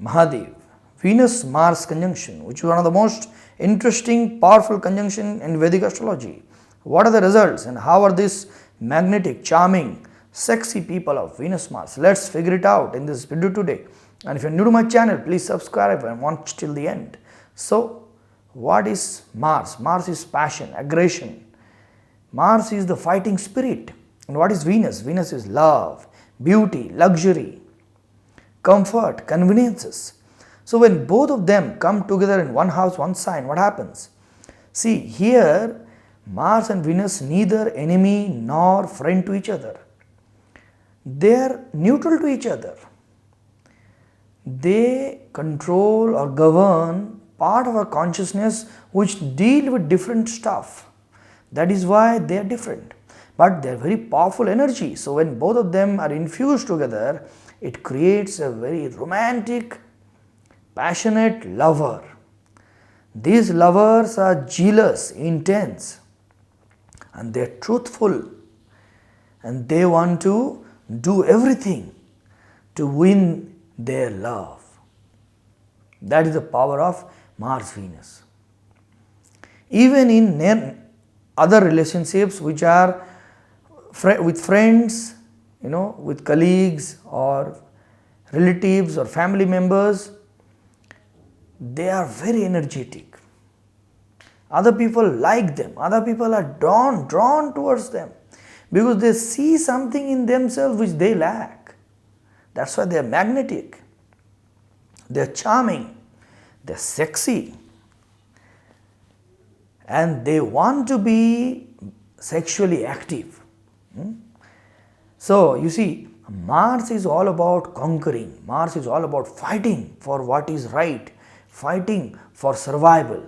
Mahadev. Venus-Mars conjunction, which is one of the most interesting, powerful conjunction in Vedic astrology. What are the results and how are these magnetic, charming, sexy people of Venus-Mars? Let's figure it out in this video today. And if you are new to my channel, please subscribe and watch till the end. So, what is Mars? Mars is passion, aggression. Mars is the fighting spirit. And what is Venus? Venus is love, beauty, luxury, comfort, conveniences. So when both of them come together in one house, one sign, what happens? See, here Mars and Venus neither enemy nor friend to each other. They are neutral to each other. They control or govern part of our consciousness which deal with different stuff. That is why they are different. But they are very powerful energy. So when both of them are infused together, it creates a very romantic, passionate lover. These lovers are jealous, intense, and they are truthful, and they want to do everything to win their love. That is the power of Mars-Venus. Even in other relationships which are with friends, with colleagues or relatives or family members, they are very energetic. Other people like them. Other people are drawn towards them because they see something in themselves which they lack. That's why they are magnetic. They are charming. They are sexy. And they want to be sexually active. So, you see, Mars is all about conquering. Mars is all about fighting for what is right. Fighting for survival,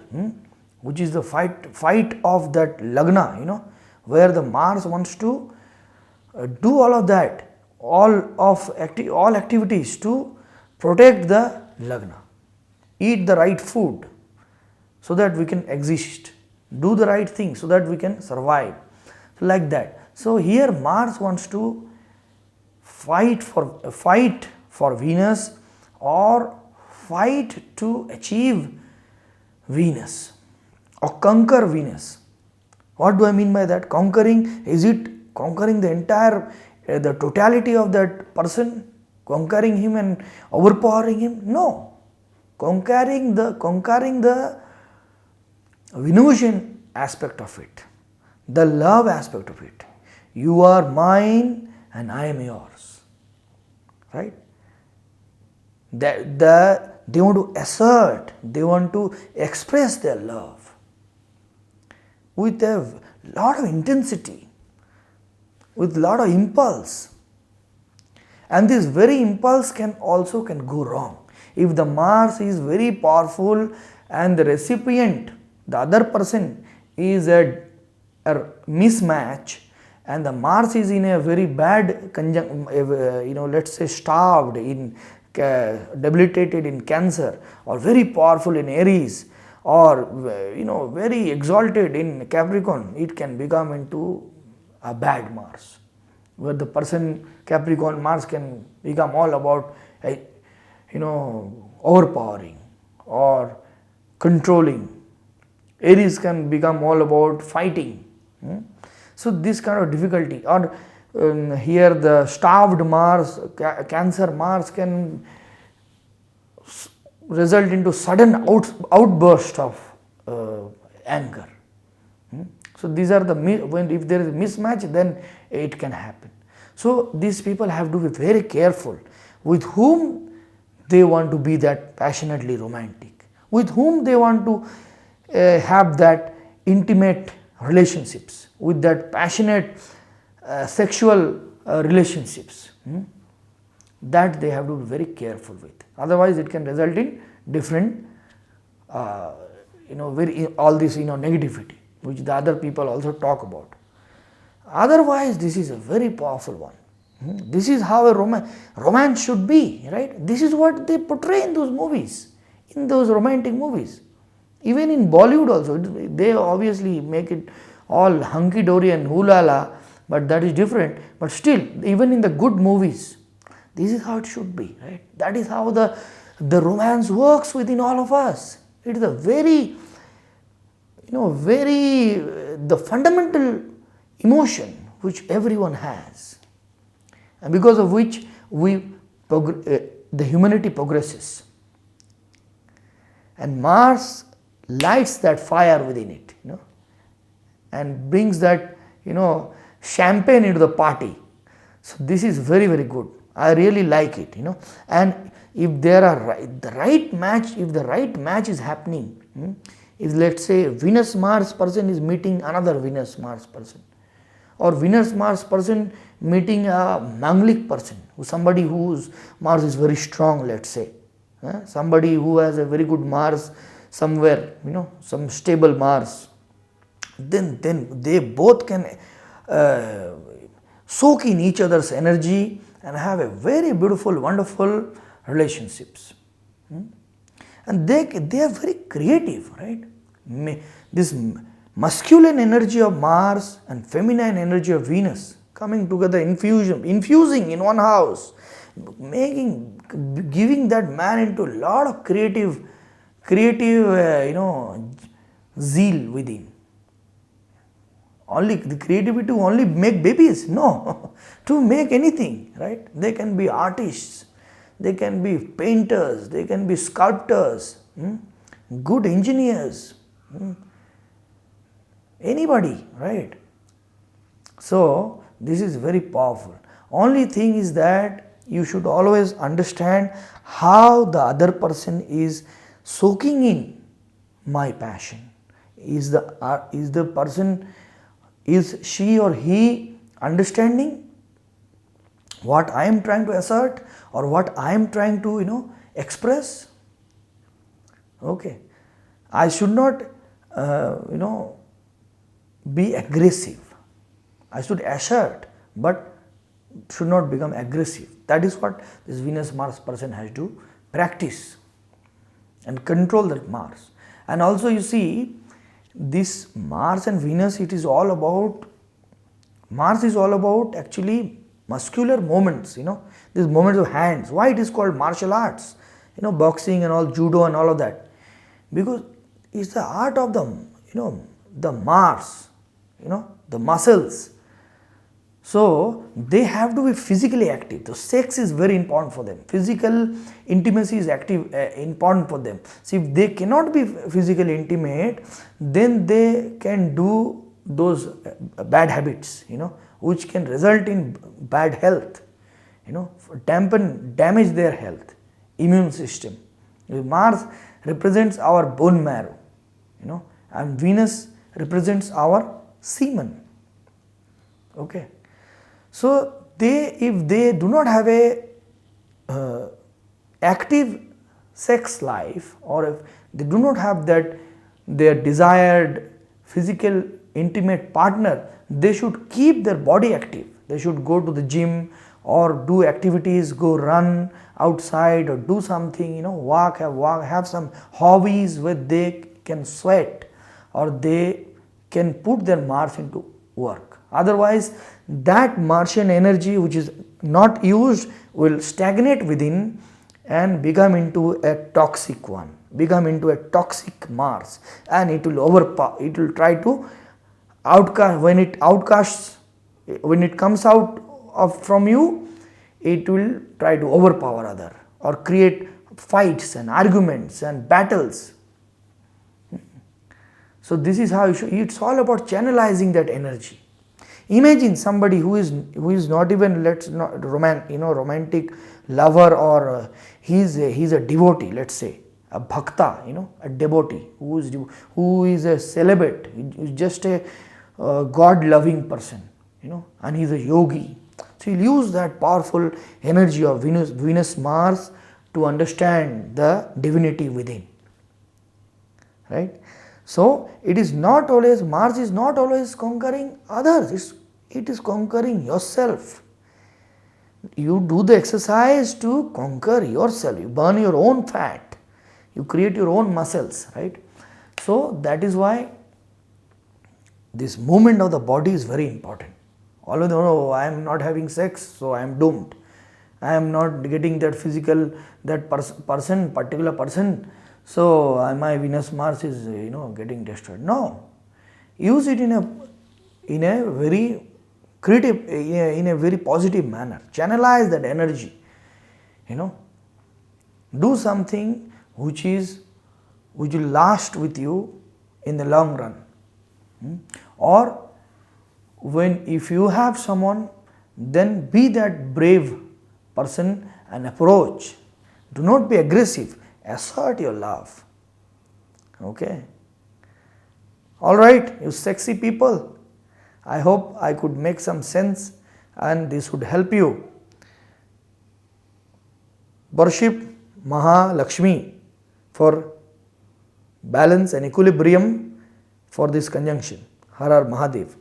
which is the fight of that Lagna, where the Mars wants to do all of that, all activities to protect the Lagna. Eat the right food so that we can exist. Do the right thing so that we can survive. Like that. So here Mars wants to fight for Venus or fight to achieve Venus or conquer Venus. What do I mean by that? Conquering, is it conquering the entire, the totality of that person? Conquering him and overpowering him? No. Conquering the Venusian aspect of it, the love aspect of it. You are mine and I am yours. Right? They want to assert, they want to express their love with a lot of intensity, with a lot of impulse. And this very impulse can go wrong. If the Mars is very powerful and the recipient, the other person is a mismatch, and the Mars is in a very bad let's say starved, debilitated in Cancer, or very powerful in Aries, or very exalted in Capricorn, it can become into a bad Mars, where the person Capricorn Mars can become all about overpowering or controlling. Aries can become all about fighting. So this kind of difficulty, or here the starved Mars, Cancer Mars can result into sudden outburst of anger. So these are if there is a mismatch, then it can happen. So these people have to be very careful with whom they want to be that passionately romantic, with whom they want to have that intimate relationships, with that passionate sexual relationships. That they have to be very careful with. Otherwise, it can result in different, all this negativity, which the other people also talk about. Otherwise, this is a very powerful one. This is how a romance should be, right? This is what they portray in those movies, in those romantic movies. Even in Bollywood also, they obviously make it all hunky-dory and hoo-la-la, but that is different. But still, even in the good movies, this is how it should be, right? That is how the the romance works within all of us. It is a very, the fundamental emotion which everyone has, and because of which the humanity progresses. And Mars lights that fire within it, and brings that, champagne into the party. So this is very, very good. I really like it, and if there are the right match, if the right match is happening, if let's say Venus Mars person is meeting another Venus Mars person, or Venus Mars person meeting a Manglik person, somebody whose Mars is very strong, let's say, somebody who has a very good Mars somewhere, some stable Mars, then they both can soak in each other's energy and have a very beautiful, wonderful relationships. And they are very creative, right? This masculine energy of Mars and feminine energy of Venus coming together, infusing in one house, giving that man into a lot of creative zeal within. Only the creativity to only make babies? No, to make anything, right? They can be artists, they can be painters, they can be sculptors, good engineers, anybody, right? So this is very powerful. Only thing is that you should always understand how the other person is soaking in my passion. Is the person, is she or he understanding what I am trying to assert or what I am trying to express? Okay, I should not be aggressive. I should assert, but should not become aggressive. That is what this Venus Mars person has to practice and control that Mars. And also you see, this Mars and Venus, it is all about, Mars is all about actually muscular movements, these movements of hands. Why it is called martial arts, boxing and all, judo and all of that? Because it's the art of the Mars, the muscles. So they have to be physically active. The sex is very important for them. Physical intimacy is important for them. So if they cannot be physically intimate, then they can do those bad habits, which can result in bad health, damage their health, immune system. Mars represents our bone marrow, and Venus represents our semen. Okay. So if they do not have a active sex life, or if they do not have that their desired physical intimate partner, they should keep their body active. They should go to the gym or do activities, go run outside or do something, walk, have some hobbies where they can sweat or they can put their Mars into work. Otherwise, that Martian energy which is not used will stagnate within and become into a toxic one, become into a toxic Mars, and it will overpower, it will try to outcast, when it comes out from you, it will try to overpower other or create fights and arguments and battles. So this is how it's all about channelizing that energy. Imagine somebody who is not even, romantic lover, or he's a devotee, let's say a bhakta, a devotee who is a celibate, who is just a God loving person, and he's a yogi. So he'll use that powerful energy of Venus Mars to understand the divinity within, right? So it is not always, Mars is not always conquering others, it is conquering yourself. You do the exercise to conquer yourself, you burn your own fat, you create your own muscles, right? So that is why this movement of the body is very important. Although I am not having sex, so I am doomed. I am not getting that physical, that particular person, so my Venus Mars is getting destroyed. No, use it in a very creative, in a very positive manner. Channelize that energy. Do something which will last with you in the long run. Or if you have someone, then be that brave person and approach. Do not be aggressive. Assert your love. Okay. Alright, you sexy people. I hope I could make some sense and this would help you. Worship Mahalakshmi for balance and equilibrium for this conjunction. Har Har Mahadev.